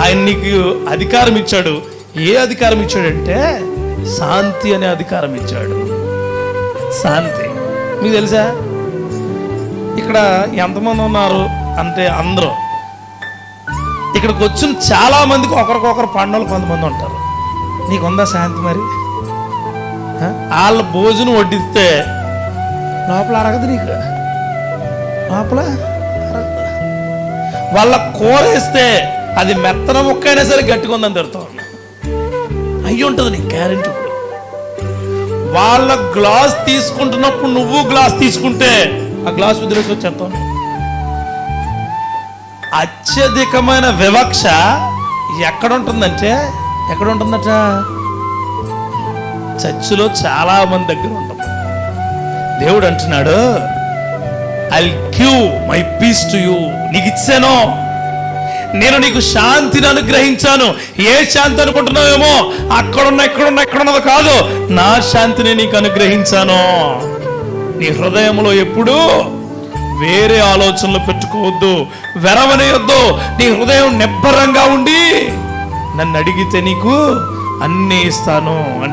ఆయన నీకు అధికారం ఇచ్చాడు. ఏ అధికారం ఇచ్చాడంటే శాంతి అనే అధికారం ఇచ్చాడు. శాంతి మీకు తెలుసా? ఇక్కడ ఎంతమంది ఉన్నారు అంటే అందరూ ఇక్కడికి వచ్చిన చాలా మందికి ఒకరికొకరు పండుగలు కొంతమంది ఉంటారు. నీకుందా శాంతి? మరి వాళ్ళ భోజనం వడ్డిస్తే లోపల అరగదు, నీకు లోపల అరగదు. వాళ్ళ కూర వేస్తే అది మెత్తన ముక్క అయినా సరే గట్టిగా ఉందని తిడతావు అయ్యి ఉంటుంది నీకు గ్యారెంటీ. వాళ్ళ గ్లాస్ తీసుకుంటున్నప్పుడు నువ్వు గ్లాస్ తీసుకుంటే ఆ గ్లాస్ వదిలేసి వచ్చేస్తాను. అత్యధికమైన వివక్ష ఎక్కడ ఉంటుందట చర్చిలో చాలా మంది దగ్గర ఉంటుంది. దేవుడు అంటున్నాడు, I give my peace to you. నీకు ఇచ్చాను, నేను నీకు శాంతిని అనుగ్రహించాను. ఏ శాంతి అనుకుంటున్నావేమో, ఎక్కడున్నదో కాదు, నా శాంతిని నీకు అనుగ్రహించాను. నీ హృదయంలో ఎప్పుడూ వేరే ఆలోచనలు పెట్టుకోవద్దు, వెరవనేయొద్దు. నీ హృదయం నిబ్బరంగా ఉండి నన్ను అడిగితే నీకు అన్నీ ఇస్తాను.